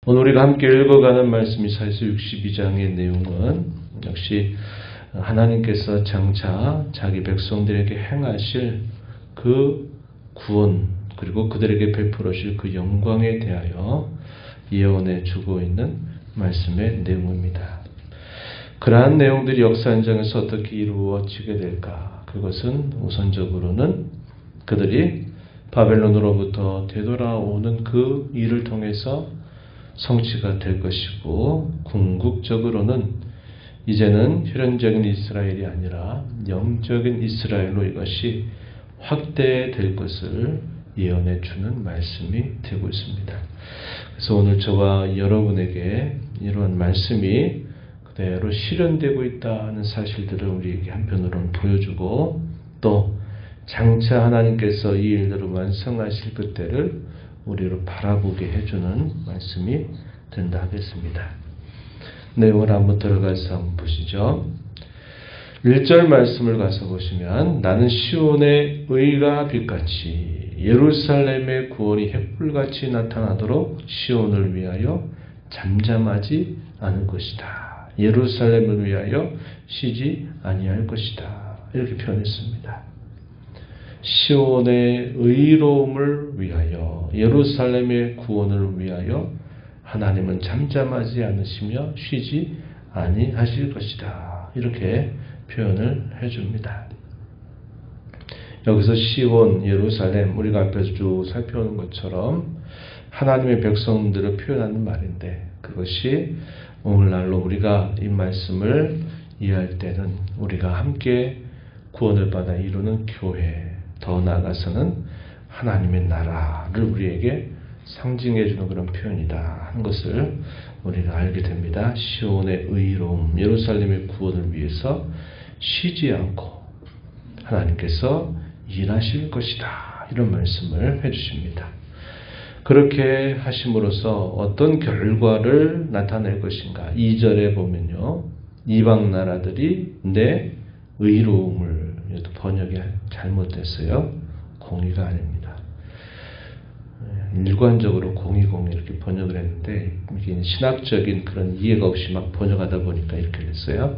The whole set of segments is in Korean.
오늘 우리가 함께 읽어가는 말씀 이사야서 62장의 내용은 역시 하나님께서 장차 자기 백성들에게 행하실 그 구원 그리고 그들에게 베풀으실 그 영광에 대하여 예언해 주고 있는 말씀의 내용입니다. 그러한 내용들이 역사 현장에서 어떻게 이루어지게 될까? 그것은 우선적으로는 그들이 바벨론으로부터 되돌아오는 그 일을 통해서 성취가 될 것이고, 궁극적으로는 이제는 혈연적인 이스라엘이 아니라 영적인 이스라엘로 이것이 확대될 것을 예언해 주는 말씀이 되고 있습니다. 그래서 오늘 저와 여러분에게 이런 말씀이 그대로 실현되고 있다는 사실들을 우리에게 한편으로는 보여주고, 또 장차 하나님께서 이 일들을 완성하실 그때를 우리를 바라보게 해주는 말씀이 된다 하겠습니다. 내용을 한번 들어가서 한번 보시죠. 1절 말씀을 가서 보시면, 나는 시온의 의가 빛같이 예루살렘의 구원이 햇불같이 나타나도록 시온을 위하여 잠잠하지 않을 것이다. 예루살렘을 위하여 쉬지 아니할 것이다. 이렇게 표현했습니다. 시온의 의로움을 위하여, 예루살렘의 구원을 위하여 하나님은 잠잠하지 않으시며 쉬지 아니하실 것이다. 이렇게 표현을 해줍니다. 여기서 시온, 예루살렘, 우리가 앞에서 쭉 살펴오는 것처럼 하나님의 백성들을 표현하는 말인데, 그것이 오늘날로 우리가 이 말씀을 이해할 때는 우리가 함께 구원을 받아 이루는 교회, 더 나아가서는 하나님의 나라를 우리에게 상징해 주는 그런 표현이다 하는 것을 우리가 알게 됩니다. 시온의 의로움, 예루살렘의 구원을 위해서 쉬지 않고 하나님께서 일하실 것이다. 이런 말씀을 해주십니다. 그렇게 하심으로써 어떤 결과를 나타낼 것인가? 2절에 보면요, 이방 나라들이 내 의로움을, 번역이 잘못됐어요. 공의가 아닙니다. 일관적으로 공의 이렇게 번역을 했는데, 이게 신학적인 그런 이해가 없이 막 번역하다 보니까 이렇게 됐어요.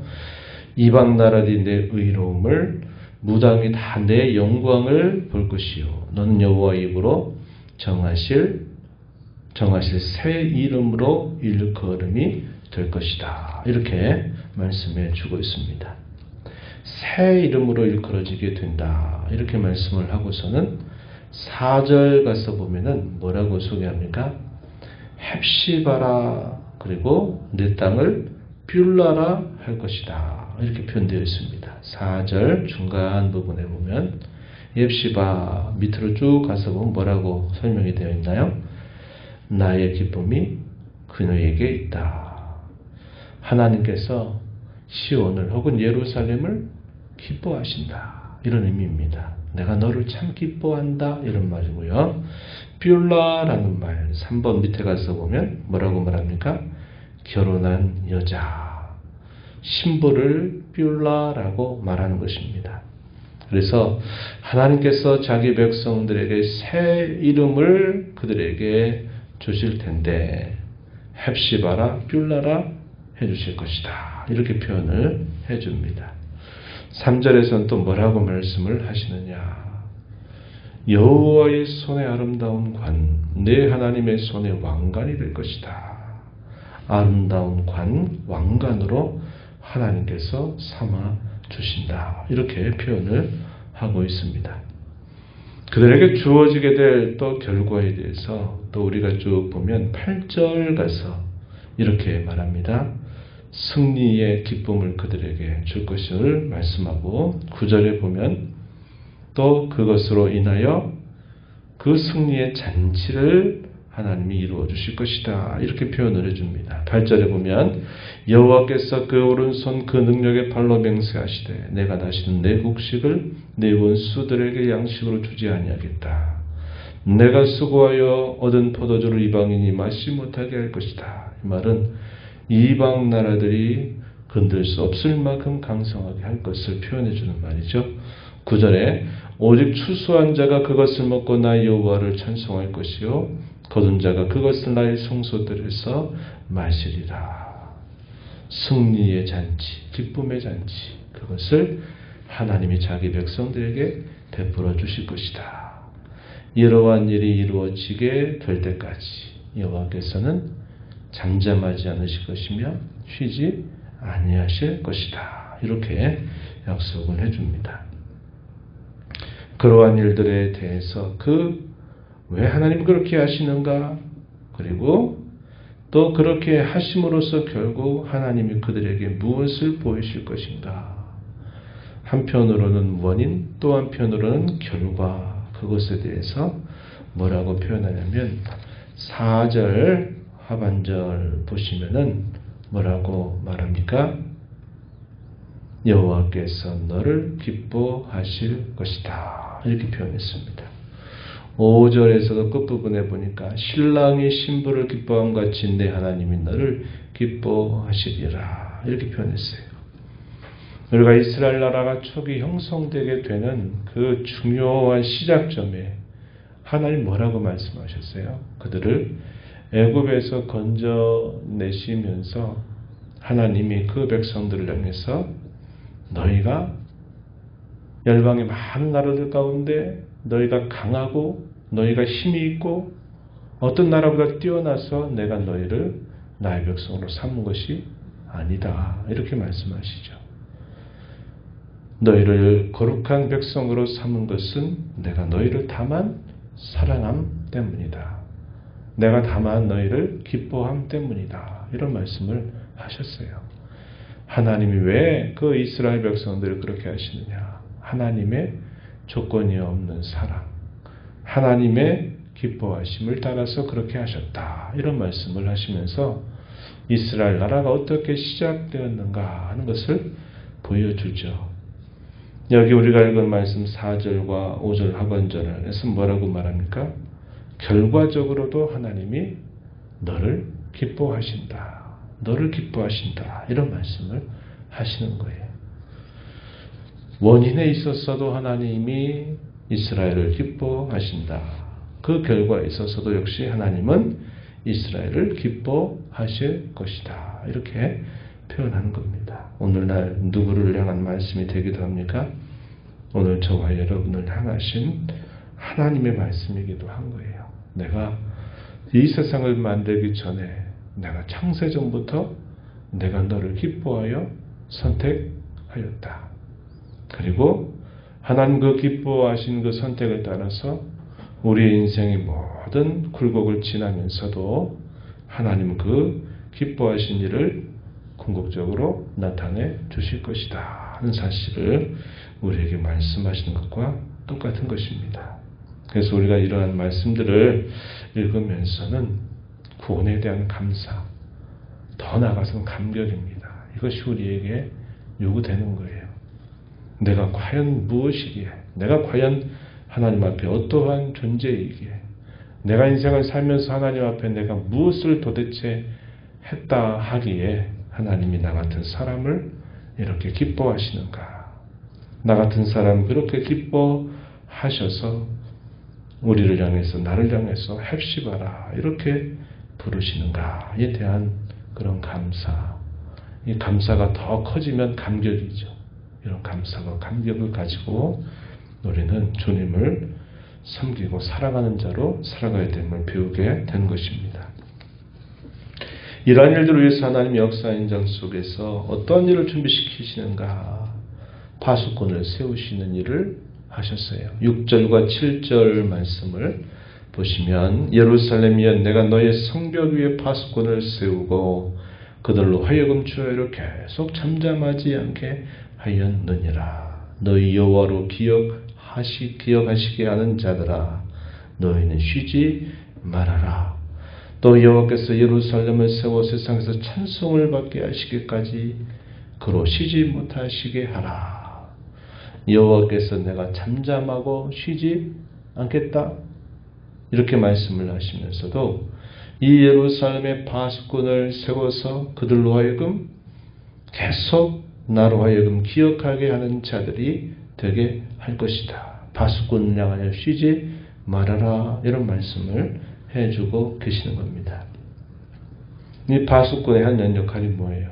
이방 나라들이 내 의로움을, 무당이 다 내 영광을 볼 것이요, 너는 여호와 입으로 정하실 새 이름으로 일컬음이 될 것이다. 이렇게 말씀해 주고 있습니다. 새 이름으로 일컬어지게 된다. 이렇게 말씀을 하고서는 4절 가서 보면은 뭐라고 소개합니까? 헵시바라, 그리고 내 땅을 뷸라라 할 것이다. 이렇게 표현되어 있습니다. 4절 중간 부분에 보면 헵시바 밑으로 쭉 가서 보면 뭐라고 설명이 되어 있나요? 나의 기쁨이 그녀에게 있다. 하나님께서 시온을 혹은 예루살렘을 기뻐하신다. 이런 의미입니다. 내가 너를 참 기뻐한다. 이런 말이고요. 뷸라라는 말 3번 밑에 가서 보면 뭐라고 말합니까? 결혼한 여자, 신부를 뷸라라고 말하는 것입니다. 그래서 하나님께서 자기 백성들에게 새 이름을 그들에게 주실 텐데, 헵시바라 뷸라라 해주실 것이다. 이렇게 표현을 해줍니다. 3절에서는 또 뭐라고 말씀을 하시느냐? 여호와의 손에 아름다운 관, 내 하나님의 손에 왕관이 될 것이다. 아름다운 관, 왕관으로 하나님께서 삼아 주신다. 이렇게 표현을 하고 있습니다. 그들에게 주어지게 될 또 결과에 대해서 또 우리가 쭉 보면 8절 가서 이렇게 말합니다. 승리의 기쁨을 그들에게 줄 것을 말씀하고, 9절에 보면 또 그것으로 인하여 그 승리의 잔치를 하나님이 이루어 주실 것이다. 이렇게 표현을 해줍니다. 8절에 보면 여호와께서 그 오른손 그 능력의 팔로 맹세하시되, 내가 다시는 내 곡식을 내 원수들에게 양식으로 주지 아니하겠다. 내가 수고하여 얻은 포도주를 이방인이 마시지 못하게 할 것이다. 이 말은 이방 나라들이 건들 수 없을 만큼 강성하게 할 것을 표현해 주는 말이죠. 9절에 오직 추수한 자가 그것을 먹고 나 여호와를 찬송할 것이요 거둔 자가 그것을 나의 성소들에서 마시리라. 승리의 잔치, 기쁨의 잔치, 그것을 하나님이 자기 백성들에게 베풀어 주실 것이다. 이러한 일이 이루어지게 될 때까지 여호와께서는 잠잠하지 않으실 것이며 쉬지 아니하실 것이다. 이렇게 약속을 해줍니다. 그러한 일들에 대해서 왜 하나님 그렇게 하시는가? 그리고 또 그렇게 하심으로써 결국 하나님이 그들에게 무엇을 보이실 것인가? 한편으로는 원인, 또 한편으로는 결과, 그것에 대해서 뭐라고 표현하냐면 4절 하반절 보시면은 뭐라고 말합니까? 여호와께서 너를 기뻐하실 것이다. 이렇게 표현했습니다. 5절에서도 끝부분에 보니까 신랑이 신부를 기뻐함 같이 내 하나님이 너를 기뻐하시리라. 이렇게 표현했어요. 우리가 이스라엘 나라가 초기 형성되게 되는 그 중요한 시작점에 하나님 뭐라고 말씀하셨어요? 그들을 애굽에서 건져내시면서 하나님이 그 백성들을 향해서 너희가 열방의 많은 나라들 가운데 너희가 강하고 너희가 힘이 있고 어떤 나라보다 뛰어나서 내가 너희를 나의 백성으로 삼은 것이 아니다. 이렇게 말씀하시죠. 너희를 거룩한 백성으로 삼은 것은 내가 너희를 다만 사랑함 때문이다. 내가 다만 너희를 기뻐함 때문이다. 이런 말씀을 하셨어요. 하나님이 왜 그 이스라엘 백성들을 그렇게 하시느냐? 하나님의 조건이 없는 사랑, 하나님의 기뻐하심을 따라서 그렇게 하셨다. 이런 말씀을 하시면서 이스라엘 나라가 어떻게 시작되었는가 하는 것을 보여주죠. 여기 우리가 읽은 말씀 4절과 5절 하반절에서 뭐라고 말합니까? 결과적으로도 하나님이 너를 기뻐하신다. 너를 기뻐하신다. 이런 말씀을 하시는 거예요. 원인에 있어서도 하나님이 이스라엘을 기뻐하신다. 그 결과에 있어서도 역시 하나님은 이스라엘을 기뻐하실 것이다. 이렇게 표현하는 겁니다. 오늘날 누구를 향한 말씀이 되기도 합니까? 오늘 저와 여러분을 향하신 하나님의 말씀이기도 한 거예요. 내가 이 세상을 만들기 전에 내가 창세전부터 내가 너를 기뻐하여 선택하였다. 그리고 하나님 그 기뻐하신 그 선택을 따라서 우리의 인생의 모든 굴곡을 지나면서도 하나님 그 기뻐하신 일을 궁극적으로 나타내 주실 것이다 하는 사실을 우리에게 말씀하시는 것과 똑같은 것입니다. 그래서 우리가 이러한 말씀들을 읽으면서는 구원에 대한 감사, 더 나아가서는 감격입니다. 이것이 우리에게 요구되는 거예요. 내가 과연 무엇이기에, 내가 과연 하나님 앞에 어떠한 존재이기에, 내가 인생을 살면서 하나님 앞에 내가 무엇을 도대체 했다 하기에 하나님이 나 같은 사람을 이렇게 기뻐하시는가? 나 같은 사람 그렇게 기뻐하셔서 우리를 향해서, 나를 향해서 헵시바라 이렇게 부르시는가에 대한 그런 감사. 이 감사가 더 커지면 감격이죠. 이런 감사와 감격을 가지고 우리는 주님을 섬기고 사랑하는 자로 살아가야 됨을 배우게 된 것입니다. 이러한 일들을 위해서 하나님의 역사 현장 속에서 어떤 일을 준비시키시는가? 파수꾼을 세우시는 일을 하셨어요. 6절과 7절 말씀을 보시면 예루살렘이여 내가 너의 성벽 위에 파수꾼을 세우고 그들로 하여금 주야로 계속 잠잠하지 않게 하였느니라. 너희 여호와로 기억하시게 하는 자들아 너희는 쉬지 말아라. 또 여호와께서 예루살렘을 세워 세상에서 찬송을 받게 하시기까지 그로 쉬지 못하시게 하라. 여호와께서 내가 잠잠하고 쉬지 않겠다 이렇게 말씀을 하시면서도 이 예루살렘의 파수꾼을 세워서 그들로 하여금 계속 나로 하여금 기억하게 하는 자들이 되게 할 것이다. 파수꾼을 향하여 쉬지 말아라 이런 말씀을 해주고 계시는 겁니다. 이 파수꾼의 한 역할이 뭐예요?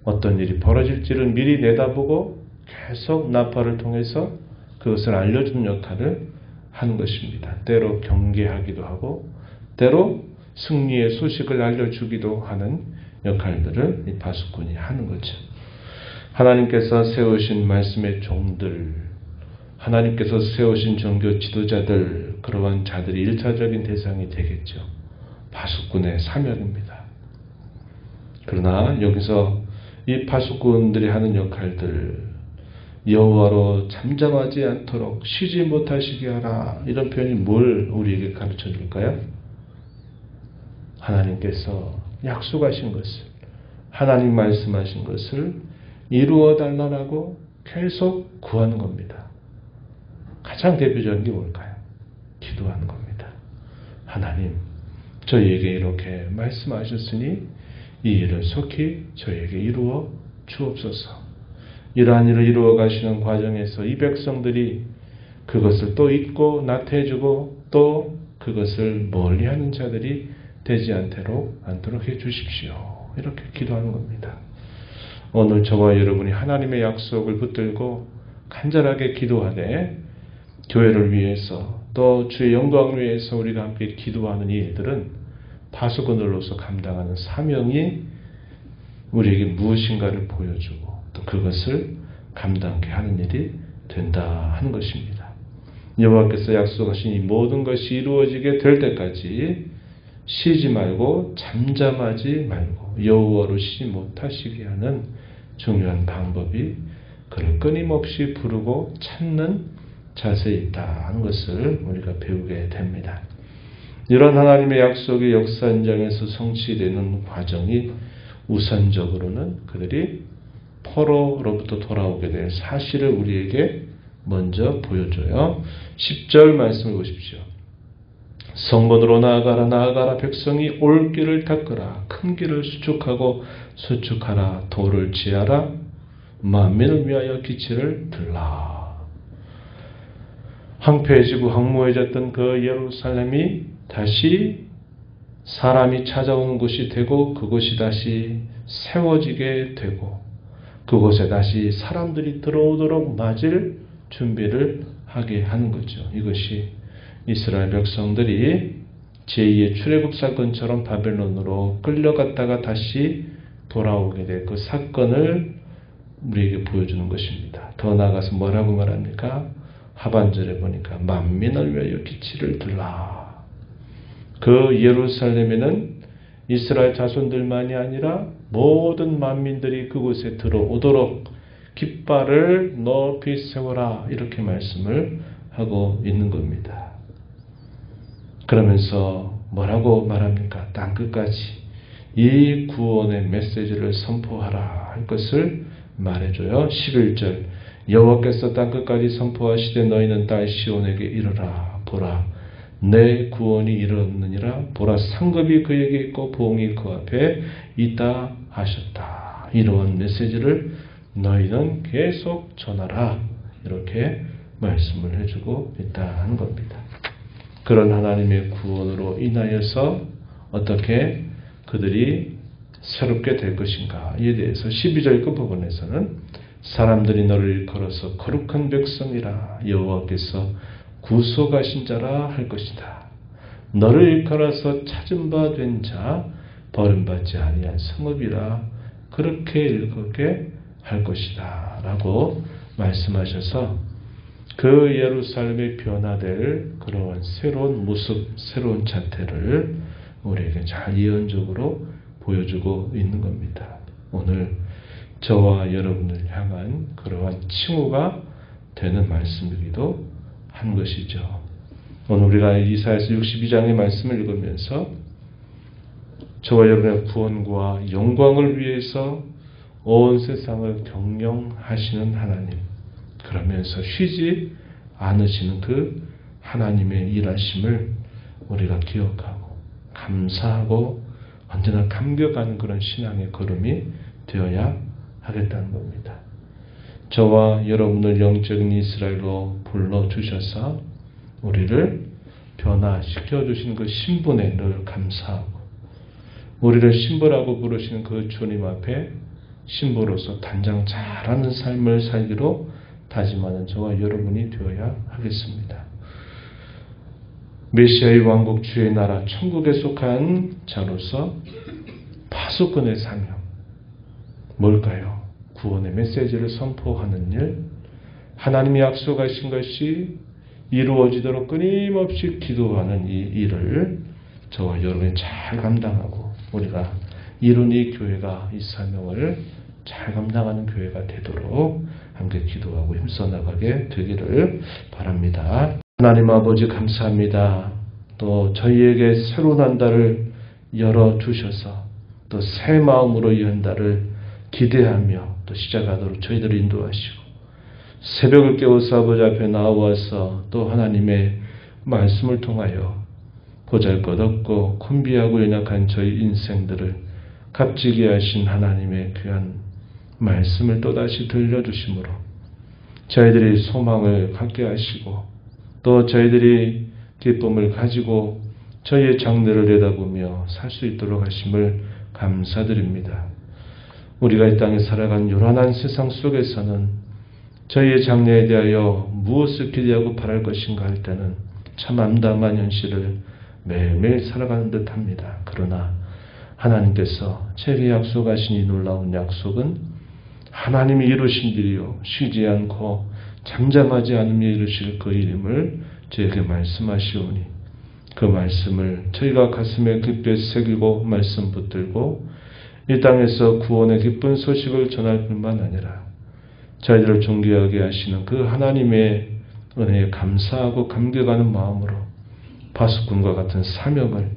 어떤 일이 벌어질지를 미리 내다보고 계속 나팔을 통해서 그것을 알려주는 역할을 하는 것입니다. 때로 경계하기도 하고 때로 승리의 소식을 알려주기도 하는 역할들을 이 파수꾼이 하는 거죠. 하나님께서 세우신 말씀의 종들, 하나님께서 세우신 종교 지도자들, 그러한 자들이 일차적인 대상이 되겠죠. 파수꾼의 사명입니다. 그러나 여기서 이 파수꾼들이 하는 역할들, 여호와로 잠잠하지 않도록 쉬지 못하시게 하라, 이런 표현이 뭘 우리에게 가르쳐 줄까요? 하나님께서 약속하신 것을, 하나님 말씀하신 것을 이루어 달라고 계속 구하는 겁니다. 가장 대표적인 게 뭘까요? 기도하는 겁니다. 하나님, 저희에게 이렇게 말씀하셨으니 이 일을 속히 저희에게 이루어 주옵소서. 이러한 일을 이루어 가시는 과정에서 이 백성들이 그것을 또 잊고 나태해지고 또 그것을 멀리하는 자들이 되지 않도록 해주십시오. 이렇게 기도하는 겁니다. 오늘 저와 여러분이 하나님의 약속을 붙들고 간절하게 기도하되 교회를 위해서 또 주의 영광을 위해서 우리가 함께 기도하는 이 일들은 파수꾼으로서 감당하는 사명이 우리에게 무엇인가를 보여주고 또 그것을 감당케 하는 일이 된다 하는 것입니다. 여호와께서 약속하신 이 모든 것이 이루어지게 될 때까지 쉬지 말고 잠잠하지 말고 여호와로 쉬지 못하시게 하는 중요한 방법이 그를 끊임없이 부르고 찾는 자세에 있다 하는 것을 우리가 배우게 됩니다. 이런 하나님의 약속이 역사 현장에서 성취되는 과정이 우선적으로는 그들이 포로로부터 돌아오게 될 사실을 우리에게 먼저 보여줘요. 10절 말씀을 보십시오. 성문으로 나아가라 백성이 올 길을 닦으라 큰 길을 수축하라 돌을 지하라 만민을 위하여 기치를 들라. 황폐해지고 황무해졌던 그 예루살렘이 다시 사람이 찾아오는 곳이 되고 그곳이 다시 세워지게 되고 그곳에 다시 사람들이 들어오도록 맞을 준비를 하게 하는 거죠. 이것이 이스라엘 백성들이 제2의 출애굽 사건처럼 바벨론으로 끌려갔다가 다시 돌아오게 될 그 사건을 우리에게 보여주는 것입니다. 더 나아가서 뭐라고 말합니까? 하반절에 보니까 만민을 위하여 기치를 들라. 그 예루살렘에는 이스라엘 자손들만이 아니라 모든 만민들이 그곳에 들어오도록 깃발을 높이 세워라 이렇게 말씀을 하고 있는 겁니다. 그러면서 뭐라고 말합니까? 땅끝까지 이 구원의 메시지를 선포하라 할 것을 말해줘요. 11절 여호와께서 땅끝까지 선포하시되 너희는 딸 시온에게 이르라. 보라 내 구원이 이르렀느니라. 보라 상급이 그에게 있고 보응이 그 앞에 있다 하셨다. 이러한 메시지를 너희는 계속 전하라. 이렇게 말씀을 해주고 있다는 겁니다. 그런 하나님의 구원으로 인하여서 어떻게 그들이 새롭게 될 것인가 이에 대해서 12절 끝부분에서는 사람들이 너를 일컬어서 거룩한 백성이라 여호와께서 구속하신 자라 할 것이다. 너를 일컬어서 찾은 바 된 자 버림받지 아니한 성읍이라 그렇게 일컫게 할 것이다 라고 말씀하셔서 그 예루살렘이 변화될 그러한 새로운 모습, 새로운 자태를 우리에게 잘 예언적으로 보여주고 있는 겁니다. 오늘 저와 여러분을 향한 그러한 칭호가 되는 말씀이기도 한 것이죠. 오늘 우리가 이사야서 62장의 말씀을 읽으면서 저와 여러분의 구원과 영광을 위해서 온 세상을 경영하시는 하나님, 그러면서 쉬지 않으시는 그 하나님의 일하심을 우리가 기억하고 감사하고 언제나 감격하는 그런 신앙의 걸음이 되어야 하겠다는 겁니다. 저와 여러분을 영적인 이스라엘로 불러주셔서 우리를 변화시켜 주신 그 신분에 늘 감사하고 우리를 신부라고 부르시는 그 주님 앞에 신부로서 단장 잘하는 삶을 살기로 다짐하는 저와 여러분이 되어야 하겠습니다. 메시아의 왕국 주의 나라 천국에 속한 자로서 파수꾼의 사명 뭘까요? 구원의 메시지를 선포하는 일, 하나님이 약속하신 것이 이루어지도록 끊임없이 기도하는 이 일을 저와 여러분이 잘 감당하고 우리가 이룬 이 교회가 이 사명을 잘 감당하는 교회가 되도록 함께 기도하고 힘써 나가게 되기를 바랍니다. 하나님 아버지 감사합니다. 또 저희에게 새로운 한 달을 열어주셔서 또 새 마음으로 이 한 달을 기대하며 또 시작하도록 저희들을 인도하시고 새벽을 깨워서 아버지 앞에 나와서 또 하나님의 말씀을 통하여 보잘것없고 곤비하고 연약한 저희 인생들을 값지게 하신 하나님의 귀한 말씀을 또다시 들려주심으로 저희들이 소망을 갖게 하시고 또 저희들이 기쁨을 가지고 저희의 장래를 내다보며 살 수 있도록 하심을 감사드립니다. 우리가 이 땅에 살아간 요란한 세상 속에서는 저희의 장래에 대하여 무엇을 기대하고 바랄 것인가 할 때는 참 암담한 현실을 매일매일 살아가는 듯합니다. 그러나 하나님께서 제게 약속하신 이 놀라운 약속은 하나님이 이루신 일이요 쉬지 않고 잠잠하지 않으며 이루실 그 일임을 저에게 말씀하시오니 그 말씀을 저희가 가슴에 깊게 새기고 말씀 붙들고 이 땅에서 구원의 기쁜 소식을 전할 뿐만 아니라 저희들을 존귀하게 하시는 그 하나님의 은혜에 감사하고 감격하는 마음으로 파수꾼과 같은 사명을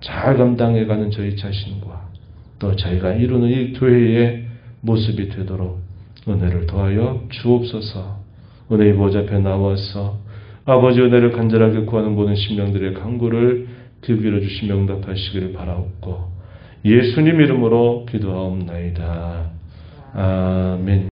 잘 감당해가는 저희 자신과 또 저희가 이루는 이 교회의 모습이 되도록 은혜를 더하여 주옵소서. 은혜의 보좌 앞에 나와서 아버지 은혜를 간절하게 구하는 모든 심령들의 간구를 귀 기울여 주시며 응답하시기를 바라옵고 예수님 이름으로 기도하옵나이다. 아멘.